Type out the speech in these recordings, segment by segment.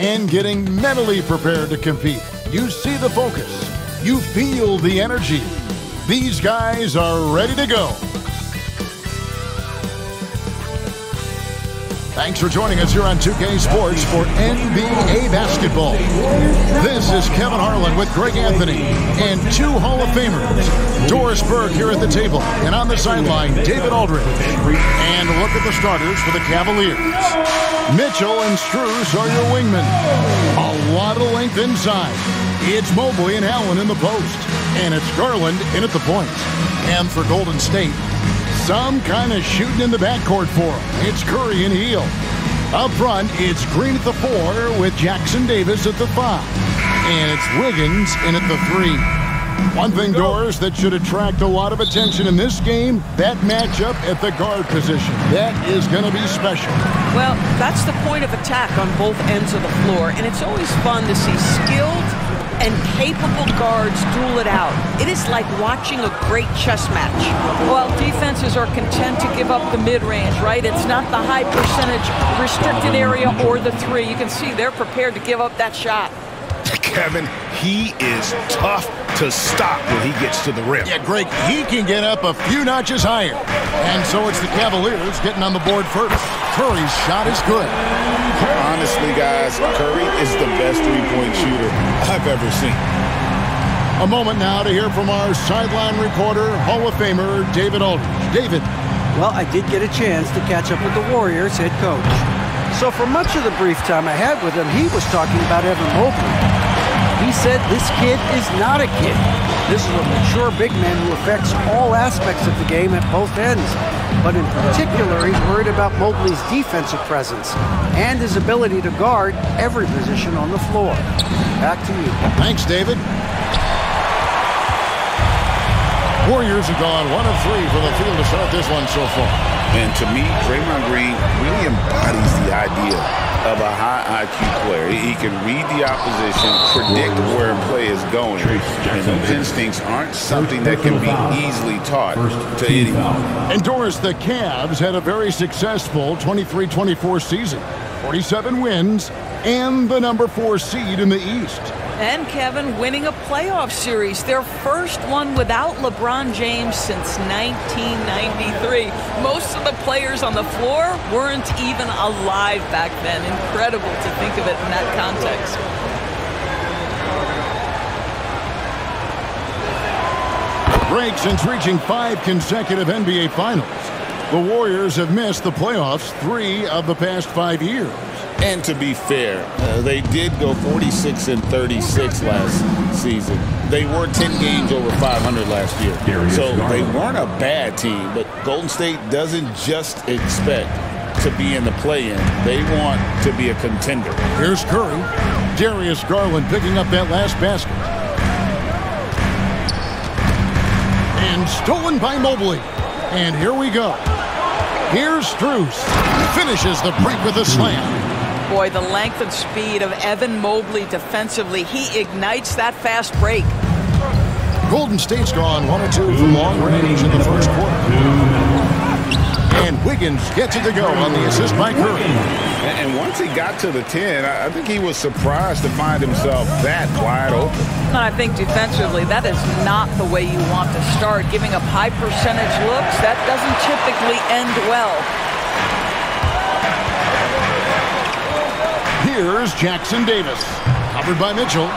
and getting mentally prepared to compete. You see the focus. You feel the energy. These guys are ready to go. Thanks for joining us here on 2K Sports for NBA basketball. This is Kevin Harlan with Greg Anthony and two Hall of Famers. Doris Burke here at the table, and on the sideline, David Aldridge. And look at the starters for the Cavaliers. Mitchell and Strus are your wingmen. A lot of length inside. It's Mobley and Allen in the post. And it's Garland in at the point. And for Golden State, some kind of shooting in the backcourt for him. It's Curry and Hield. Up front, it's Green at the 4 with Jackson Davis at the 5. And it's Wiggins in at the 3. One thing, Doris, that should attract a lot of attention in this game, that matchup at the guard position. That is going to be special. Well, that's the point of attack on both ends of the floor, and it's always fun to see skilled and capable guards duel it out. It is like watching a great chess match. Well, defenses are content to give up the mid-range, right? It's not the high percentage restricted area or the 3. You can see they're prepared to give up that shot. Kevin, he is tough to stop when he gets to the rim. Yeah, Greg, he can get up a few notches higher. And so it's the Cavaliers getting on the board first. Curry's shot is good. Honestly, guys, Curry is the best three-point shooter I've ever seen. A moment now to hear from our sideline reporter, Hall of Famer David Aldridge. David. Well, I did get a chance to catch up with the Warriors head coach. So for much of the brief time I had with him, he was talking about Evan Mobley. He said this kid is not a kid. This is a mature big man who affects all aspects of the game at both ends. But in particular, he's worried about Mobley's defensive presence and his ability to guard every position on the floor. Back to you. Thanks, David. Warriors have gone 1 of 3 for the field to start this one so far. And to me, Draymond Green really embodies the idea of a high IQ player. He can read the opposition, predict where a play is going, and those instincts aren't something that can be easily taught to anyone. And Doris, the Cavs had a very successful 23-24 season. 47 wins and the number 4 seed in the East. And Kevin winning a playoff series, their first one without LeBron James since 1993. Most of the players on the floor weren't even alive back then. Incredible to think of it in that context. Break since reaching 5 consecutive NBA Finals. The Warriors have missed the playoffs 3 of the past 5 years. And to be fair, they did go 46-36 last season. They were 10 games over 500 last year. So they weren't a bad team, but Golden State doesn't just expect to be in the play-in. They want to be a contender. Here's Curry. Darius Garland picking up that last basket. And stolen by Mobley. And here we go. Here's Strus. Finishes the break with a slam. Boy, the length and speed of Evan Mobley defensively. He ignites that fast break. Golden State's gone 1 of 2 from long range in the first quarter. And Wiggins gets it to go on the assist by Curry. And once he got to the 10, I think he was surprised to find himself that wide open. And I think defensively, that is not the way you want to start. Giving up high percentage looks, that doesn't typically end well. Here's Jackson Davis, covered by Mitchell.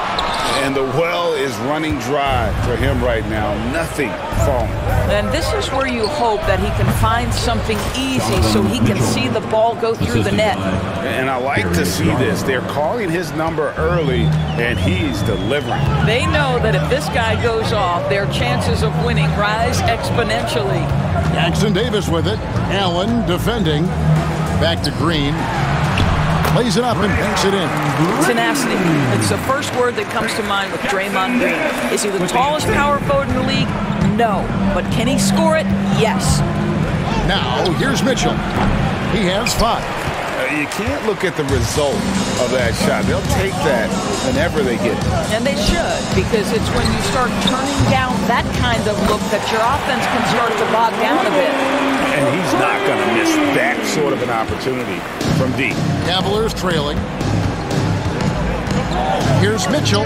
And the well is running dry for him right now. Nothing falling. And this is where you hope that he can find something easy so he can see the ball go through the net. And I like to see this. They're calling his number early, and he's delivering. They know that if this guy goes off, their chances of winning rise exponentially. Jackson Davis with it. Allen defending. Back to Green. Plays it up and banks it in. Tenacity. It's the first word that comes to mind with Draymond Green. Is he the tallest power forward in the league? No. But can he score it? Yes. Now, here's Mitchell. He has 5. You can't look at the result of that shot. They'll take that whenever they get it. And they should, because it's when you start turning down that kind of look that your offense can start to bog down a bit. And he's not going to miss that sort of an opportunity from deep. Cavaliers trailing. Here's Mitchell.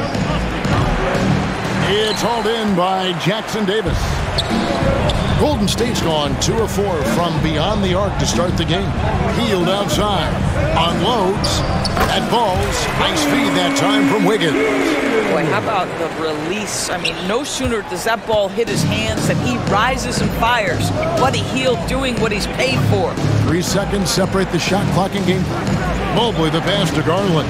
It's hauled in by Jackson Davis. Golden State's gone 2 of 4 from beyond the arc to start the game. Healed outside. Unloads. That ball's nice feed that time from Wiggins. Boy, how about the release? I mean, no sooner does that ball hit his hands than he rises and fires. Buddy Hield doing what he's paid for. 3 seconds separate the shot clock and game. Mobley the pass to Garland.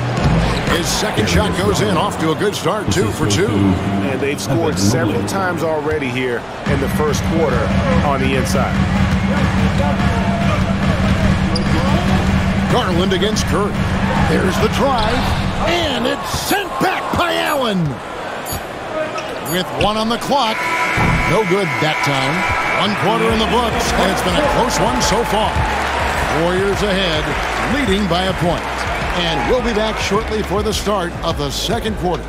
His second shot goes in, off to a good start, 2 for 2. And they've scored several times already here in the first quarter on the inside. Garland against Curry. There's the drive, and it's sent back by Allen. With 1 on the clock. No good that time. 1 quarter in the books, and it's been a close one so far. Warriors ahead, leading by a point. And we'll be back shortly for the start of the second quarter.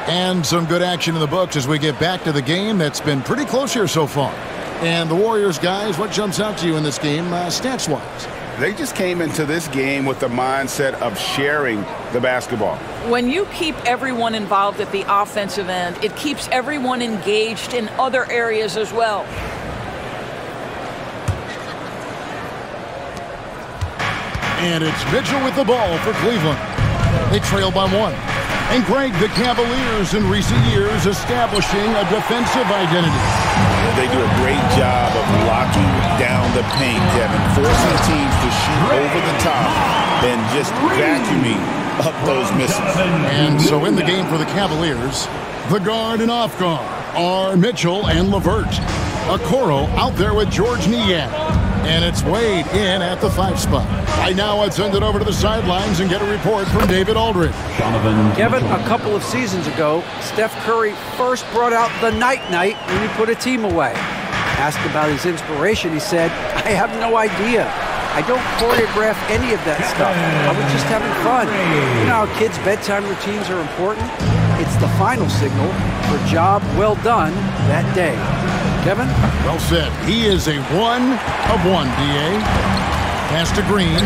And some good action in the books as we get back to the game that's been pretty close here so far. And the Warriors, guys, what jumps out to you in this game, stats-wise? They just came into this game with the mindset of sharing the basketball. When you keep everyone involved at the offensive end, it keeps everyone engaged in other areas as well. And it's Mitchell with the ball for Cleveland. They trail by 1. And Greg, the Cavaliers in recent years establishing a defensive identity. They do a great job of locking down the paint, Kevin, forcing teams to shoot over the top and just vacuuming up those misses. And so in the game for the Cavaliers, the guard and off guard are Mitchell and LeVert. Okoro out there with George Niang. And it's Wade in at the 5 spot. Right now, I'd send it over to the sidelines and get a report from David Aldridge. Kevin, a couple of seasons ago, Steph Curry first brought out the night-night when he put a team away. Asked about his inspiration, he said, "I have no idea. I don't choreograph any of that stuff. I was just having fun." You know how kids' bedtime routines are important? It's the final signal for job well done that day. Kevin? Well said. He is a 1 of 1, D.A. Pass to Green.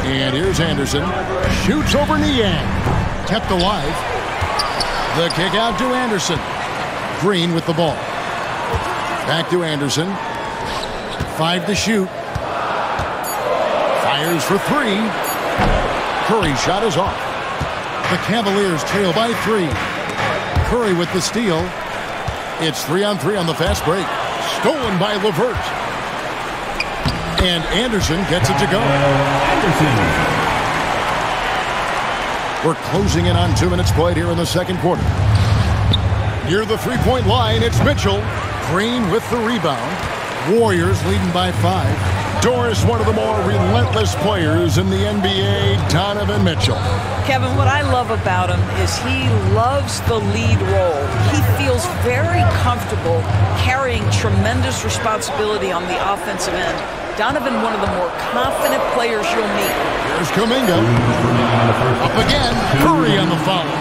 And here's Anderson. Shoots over Niang. Kept alive. The kick out to Anderson. Green with the ball. Back to Anderson. 5 to shoot. Fires for 3. Curry's shot is off. The Cavaliers trail by 3. Curry with the steal. It's 3-on-3 on the fast break. Stolen by LeVert. And Anderson gets it to go. We're closing in on 2 minutes played here in the second quarter. Near the 3-point line, it's Mitchell. Green with the rebound. Warriors leading by 5. Doris, one of the more relentless players in the NBA, Donovan Mitchell. Kevin, what I love about him is he loves the lead role. He feels very comfortable carrying tremendous responsibility on the offensive end. Donovan, one of the more confident players you'll meet. Here's Kuminga. Up again. Curry on the follow.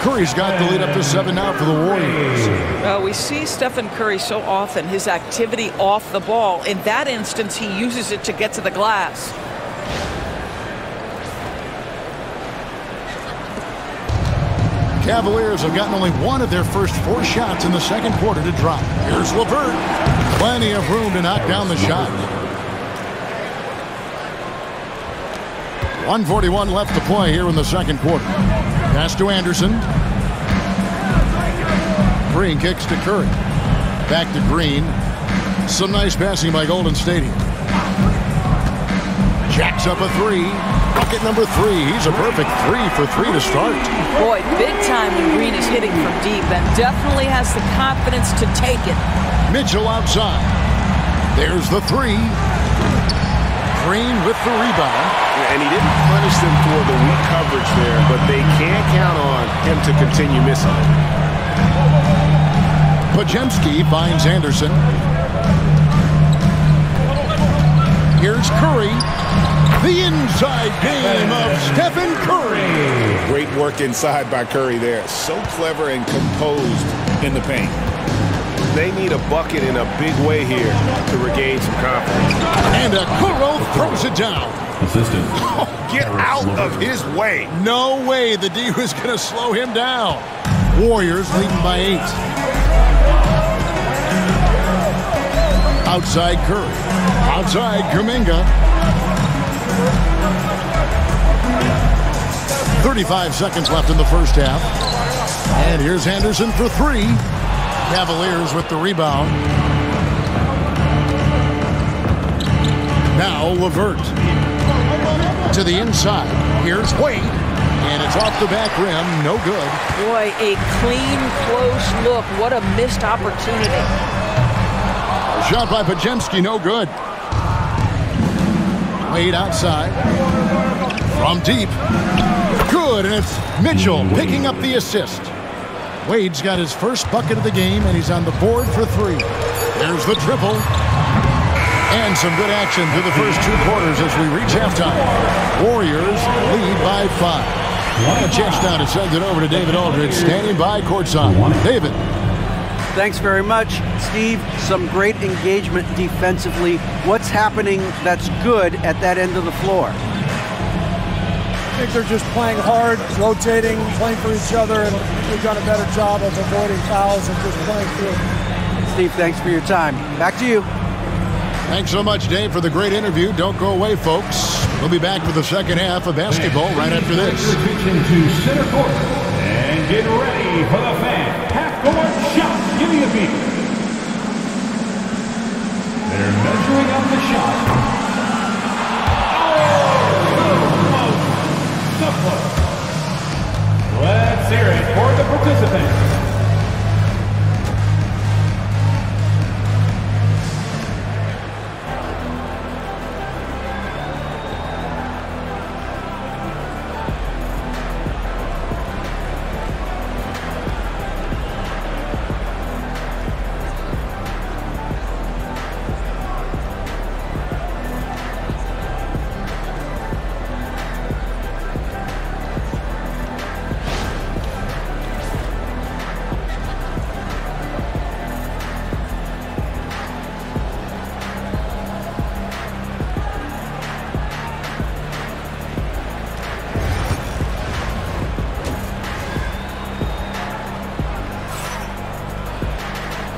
Curry's got the lead up to 7 now for the Warriors. We see Stephen Curry so often, his activity off the ball. In that instance, he uses it to get to the glass. Cavaliers have gotten only 1 of their first 4 shots in the second quarter to drop. Here's LeVert. Plenty of room to knock down the shot. 1:41 left to play here in the second quarter. Pass to Anderson. Green kicks to Curry. Back to Green. Some nice passing by Golden State here. Jacks up a 3. Bucket number 3. He's a perfect 3 for 3 to start. Boy, big time when Green is hitting from deep and definitely has the confidence to take it. Mitchell outside. There's the 3. Green with the rebound. And he didn't punish them for the weak coverage there, but they can't count on him to continue missing. Pajemski finds Anderson. Here's Curry. The inside game of Stephen Curry. Great work inside by Curry there. So clever and composed in the paint. They need a bucket in a big way here to regain some confidence. And Okoro throws it down. Assistant. Oh, get out of his way. No way the D was going to slow him down. Warriors leading by 8. Outside Curry. Outside Kuminga. 35 seconds left in the first half. And here's Anderson for 3. Cavaliers with the rebound. Now LeVert. To the inside. Here's Wade. And it's off the back rim. No good. Boy, a clean, close look. What a missed opportunity. Shot by Pajemski, no good. Wade outside. From deep. Good, and it's Mitchell picking up the assist. Wade's got his first bucket of the game, and he's on the board for 3. There's the triple. And some good action through the first 2 quarters as we reach halftime. Warriors lead by 5. A chance now to send it over to David Aldridge, standing by courtside. David. Thanks very much, Steve. Some great engagement defensively. What's happening that's good at that end of the floor? I think they're just playing hard, rotating, playing for each other, and we've done a better job of avoiding fouls and just playing through. Steve, thanks for your time. Back to you. Thanks so much, Dave, for the great interview. Don't go away, folks. We'll be back with the second half of basketball right after this. Attention to center court. And get ready for the fan. Half-court shot. Give me a beat. They're measuring up the shot. Let's hear it for the participants.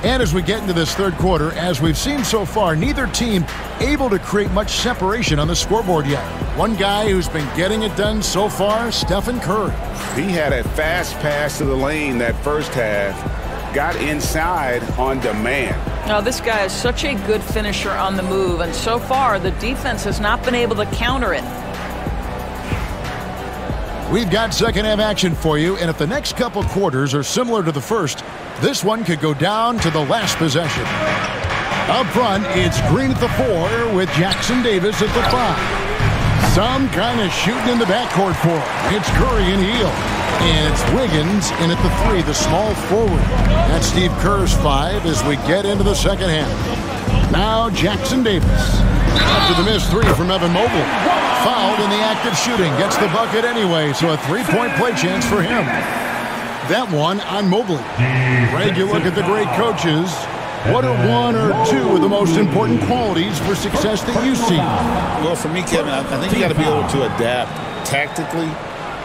And as we get into this third quarter, as we've seen so far, neither team able to create much separation on the scoreboard yet. One guy who's been getting it done so far, Stephen Curry. He had a fast pass to the lane that first half, got inside on demand. Now, this guy is such a good finisher on the move, and so far the defense has not been able to counter it. We've got second half action for you, and if the next couple quarters are similar to the first, this one could go down to the last possession. Up front, it's Green at the 4 with Jackson Davis at the 5. Some kind of shooting in the backcourt for him. It's Curry and Hield. And it's Wiggins in at the 3, the small forward. That's Steve Kerr's 5 as we get into the second half. Now Jackson Davis. After the missed 3 from Evan Mobley. Fouled in the act of shooting. Gets the bucket anyway, so a 3-point play chance for him. That one on Mobley. Greg, you look at the great coaches. What are 1 or 2 of the most important qualities for success that you see? Well, for me, Kevin, I think you got to be able to adapt tactically.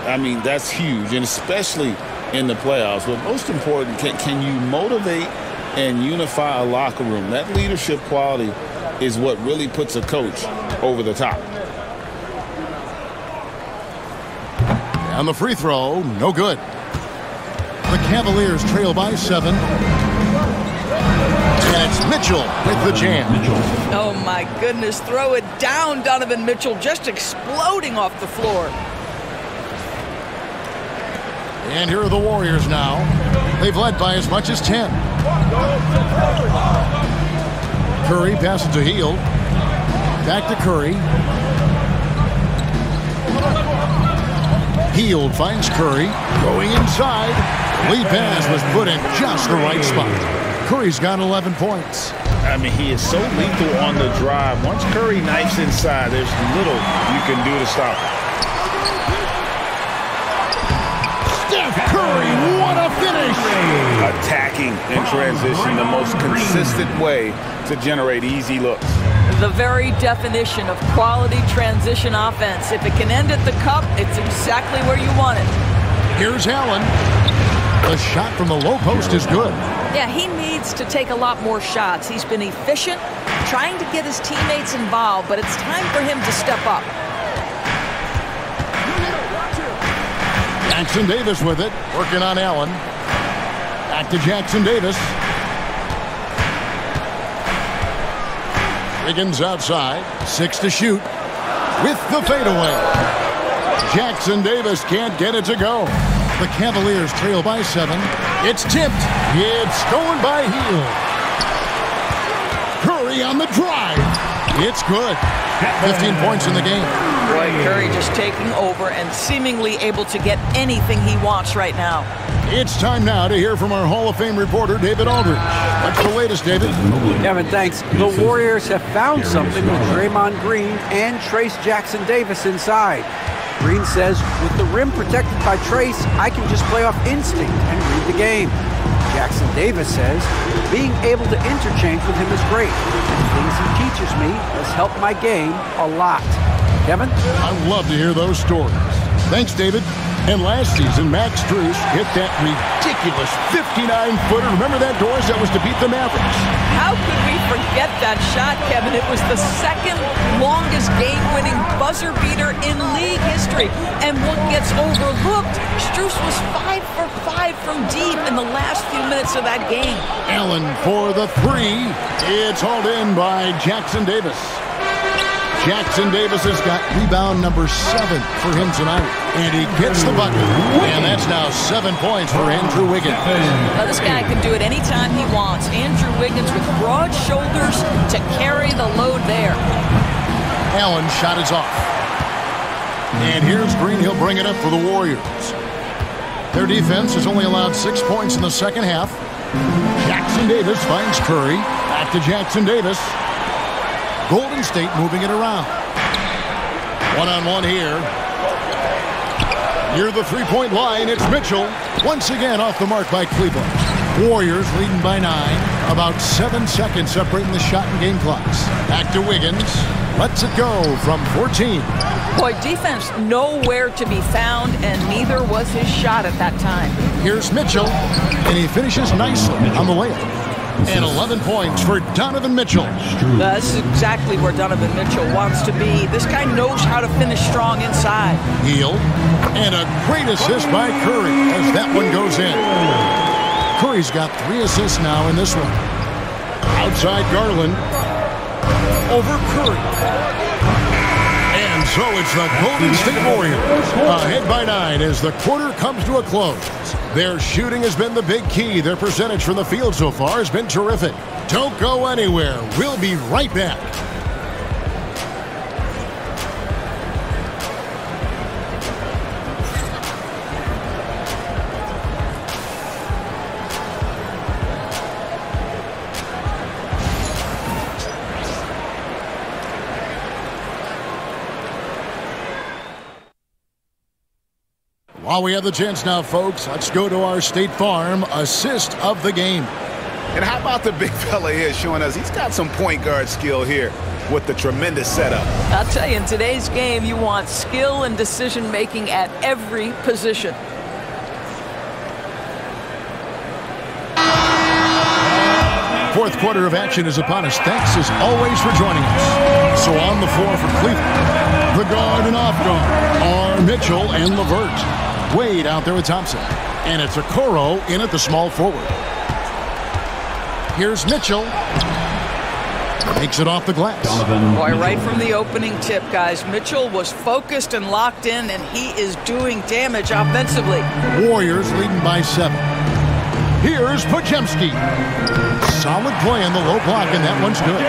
I mean, that's huge, and especially in the playoffs. But most important, can you motivate and unify a locker room? That leadership quality is what really puts a coach over the top. On the free throw, no good. The Cavaliers trail by 7. And it's Mitchell with the jam. Oh, my goodness. Throw it down, Donovan Mitchell, just exploding off the floor. And here are the Warriors now. They've led by as much as 10. Curry passes to Hield. Back to Curry. Hield finds Curry. Going inside. Lead pass was put in just the right spot. Curry's got 11 points. I mean, he is so lethal on the drive. Once Curry knifes inside, there's little you can do to stop him. Steph Curry, what a finish! Attacking in transition, the most consistent way to generate easy looks. The very definition of quality transition offense. If it can end at the cup, it's exactly where you want it. Here's Allen. The shot from the low post is good. Yeah, he needs to take a lot more shots. He's been efficient, trying to get his teammates involved, but it's time for him to step up. Jackson Davis with it, working on Allen. Back to Jackson Davis. Wiggins outside, 6 to shoot. With the fadeaway. Jackson Davis can't get it to go. The Cavaliers trail by 7. It's tipped. It's stolen by Hield. Curry on the drive. It's good. 15 points in the game. Boy, Curry just taking over and seemingly able to get anything he wants right now. It's time now to hear from our Hall of Fame reporter, David Aldridge. What's the latest, David? Kevin, thanks. The Warriors have found something with Draymond Green and Trace Jackson Davis inside. Green says, with the rim protected by Trace, I can just play off instinct and read the game. Jackson Davis says, being able to interchange with him is great. And things he teaches me has helped my game a lot. Kevin? I love to hear those stories. Thanks, David. And last season, Max Strus hit that ridiculous 59-footer. Remember that, Doris? That was to beat the Mavericks. How could we forget that shot, Kevin? It was the second longest game-winning buzzer beater in league history. And what gets overlooked, Strus was 5 for 5 from deep in the last few minutes of that game. Allen for the 3. It's hauled in by Jackson Davis. Jackson Davis has got rebound number 7 for him tonight. And he gets the bucket. And that's now 7 points for Andrew Wiggins. Now, this guy can do it anytime he wants. Andrew Wiggins with broad shoulders to carry the load there. Allen shot is off. And here's Green. He'll bring it up for the Warriors. Their defense has only allowed 6 points in the second half. Jackson Davis finds Curry. Back to Jackson Davis. Golden State moving it around. One-on-one here. Near the three-point line, it's Mitchell. Once again off the mark by Cleveland. Warriors leading by 9. About 7 seconds separating the shot and game clocks. Back to Wiggins. Lets it go from 14. Boy, defense nowhere to be found, and neither was his shot at that time. Here's Mitchell, and he finishes nicely on the layup. And 11 points for Donovan Mitchell. That's exactly where Donovan Mitchell wants to be. This guy knows how to finish strong inside. Hield, and a great assist by Curry as that one goes in. Curry's got 3 assists now in this one. Outside Garland. Over Curry. And so it's the Golden State Warriors ahead by 9 as the quarter comes to a close. Their shooting has been the big key. Their percentage from the field so far has been terrific. Don't go anywhere. We'll be right back. While we have the chance now, folks, let's go to our State Farm assist of the game. And how about the big fella here showing us he's got some point guard skill here with the tremendous setup. I'll tell you, in today's game, you want skill and decision-making at every position. Fourth quarter of action is upon us. Thanks, as always, for joining us. So on the floor for Cleveland, the guard and off guard are Mitchell and LeVert. Wade out there with Thompson. And it's Okoro in at the small forward. Here's Mitchell. Makes it off the glass. Boy, right from the opening tip, guys, Mitchell was focused and locked in, and he is doing damage offensively. Warriors leading by 7. Here's Podziemski. Solid play in the low block, and that one's good.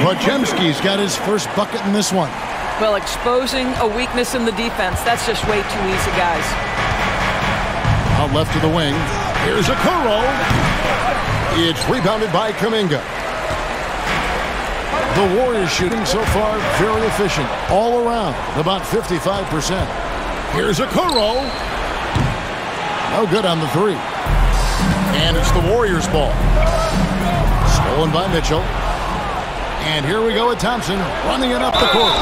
Podziemski's got his first bucket in this one. Well, exposing a weakness in the defense, that's just way too easy, guys. Out left to the wing. Here's Okoro. It's rebounded by Kuminga. The Warriors shooting so far very efficient all around, about 55%. Here's a Kuro. No good on the three. And it's the Warriors' ball. Stolen by Mitchell. And here we go with Thompson running it up the court.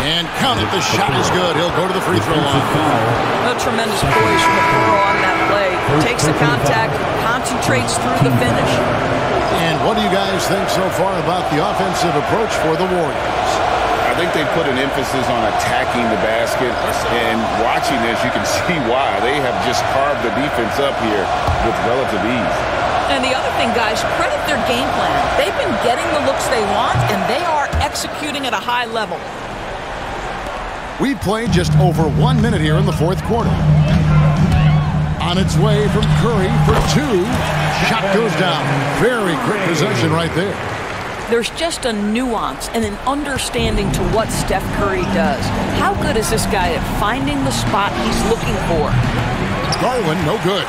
And count it, the shot is good. He'll go to the free throw line. A tremendous poise from the Kuro on that play. Takes the contact, concentrates through the finish. And what do you guys think so far about the offensive approach for the Warriors? I think they put an emphasis on attacking the basket, and watching this, you can see why. They have just carved the defense up here with relative ease. And the other thing, guys, credit their game plan. They've been getting the looks they want, and they are executing at a high level. We've played just over 1 minute here in the fourth quarter. On its way from Curry for two. Shot goes down. Very quick possession right there. There's just a nuance and an understanding to what Steph Curry does. How good is this guy at finding the spot he's looking for? Garland, no good.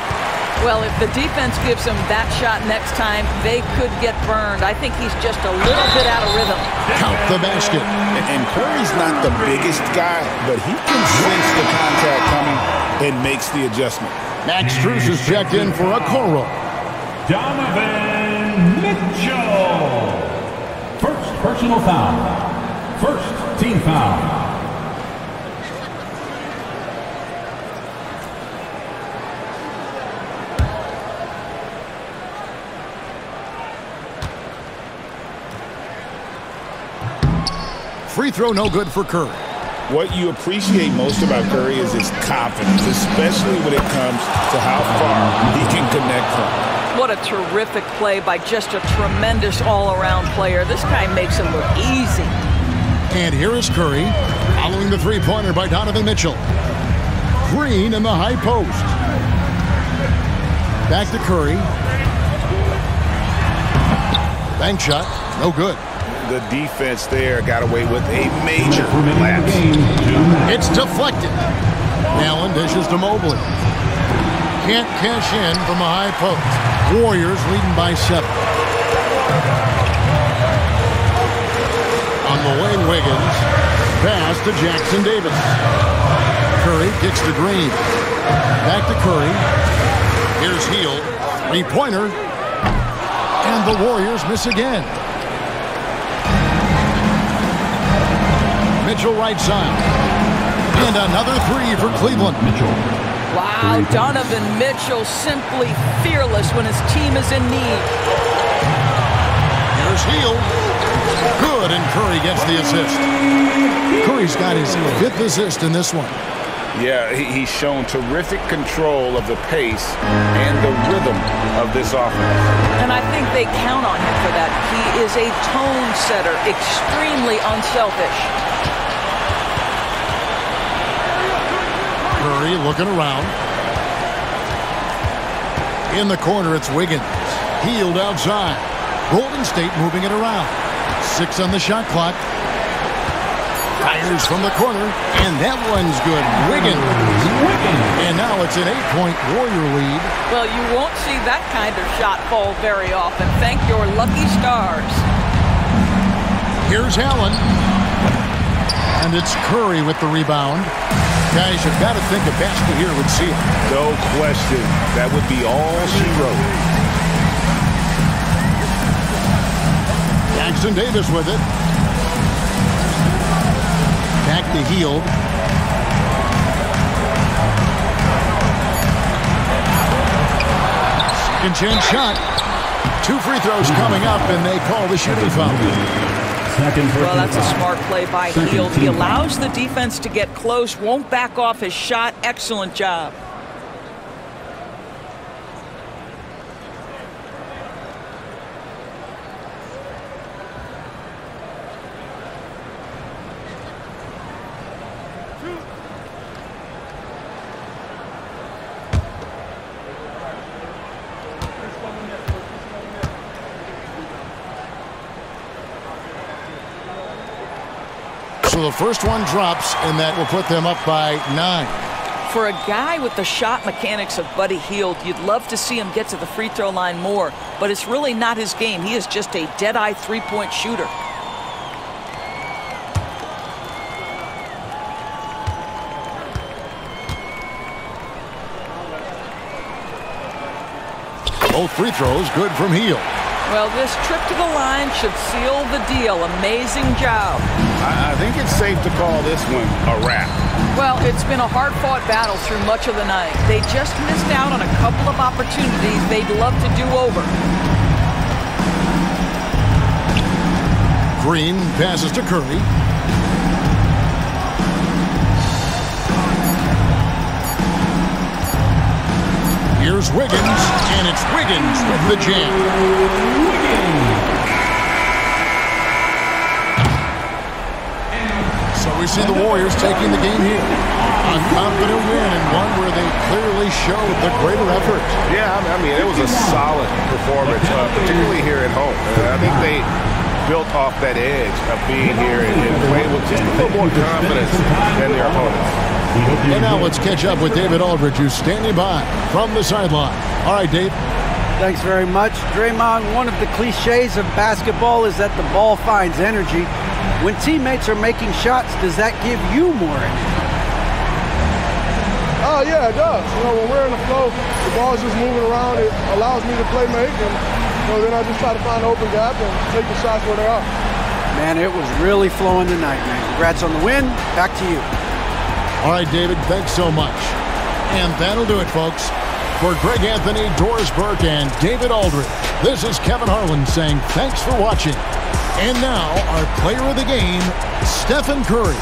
Well, if the defense gives him that shot next time, they could get burned. I think he's just a little bit out of rhythm. Count the basket. And Curry's not the biggest guy, but he can sense the contact coming and makes the adjustment. Max Strus is checked in for a Kuro. Donovan Mitchell. First personal foul. First team foul. Free throw no good for Curry. What you appreciate most about Curry is his confidence, especially when it comes to how far he can connect from. What a terrific play by just a tremendous all-around player. This guy makes it look easy. And here is Curry, following the three-pointer by Donovan Mitchell. Green in the high post. Back to Curry. Bank shot, no good. The defense there got away with a major lapse. It's deflected. Allen dishes to Mobley. Can't cash in from a high post. Warriors leading by 7. On the way, Wiggins. Pass to Jackson Davis. Curry kicks to Green. Back to Curry. Here's Hield. Three-pointer. And the Warriors miss again. Mitchell right side. And another three for Cleveland. Mitchell. Wow, Donovan Mitchell simply fearless when his team is in need. Here's Hield. Good, and Curry gets the assist. Curry's got his 5th assist in this one. Yeah, he's shown terrific control of the pace and the rhythm of this offense. And I think they count on him for that. He is a tone setter, extremely unselfish. Curry looking around. In the corner, it's Wiggins. Hield outside. Golden State moving it around. 6 on the shot clock. Fires from the corner, and that one's good. Wiggins. And now it's an 8-point Warrior lead. Well, you won't see that kind of shot fall very often. Thank your lucky stars. Here's Allen. And it's Curry with the rebound. Guys, you've got to think a basket here would see it. No question. That would be all she wrote. Jackson Davis with it. Back to Hield. Second chance shot. 2 free throws coming up, and they call the shooting foul. Well, that's a smart play by Hield. He allows the defense to get close, won't back off his shot. Excellent job. So the first one drops, and that will put them up by 9. For a guy with the shot mechanics of Buddy Hield, you'd love to see him get to the free throw line more, but it's really not his game. He is just a dead-eye three-point shooter. Both free throws good from Hield. Well, this trip to the line should seal the deal. Amazing job. I think it's safe to call this one a wrap. Well, it's been a hard-fought battle through much of the night. They just missed out on a couple of opportunities they'd love to do over. Green passes to Curry. Here's Wiggins, and it's Wiggins with the jam. So we see the Warriors taking the game here. A confident win and one where they clearly showed the greater effort. Yeah, I mean, it was a solid performance, particularly here at home. I think they built off that edge of being here and playing with just a little more confidence than their opponents. And now let's catch up with David Aldridge, who's standing by from the sideline. All right, Dave. Thanks very much. Draymond, one of the cliches of basketball is that the ball finds energy. When teammates are making shots, does that give you more energy? Oh, yeah, it does. You know, when we're in the flow, the ball's just moving around. It allows me to play make, and then I just try to find an open gap and take the shots where they are. Man, it was really flowing tonight, man. Congrats on the win. Back to you. All right, David, thanks so much. And that'll do it, folks. For Greg Anthony, Doris Burke, and David Aldridge, this is Kevin Harlan saying thanks for watching. And now, our player of the game, Stephen Curry.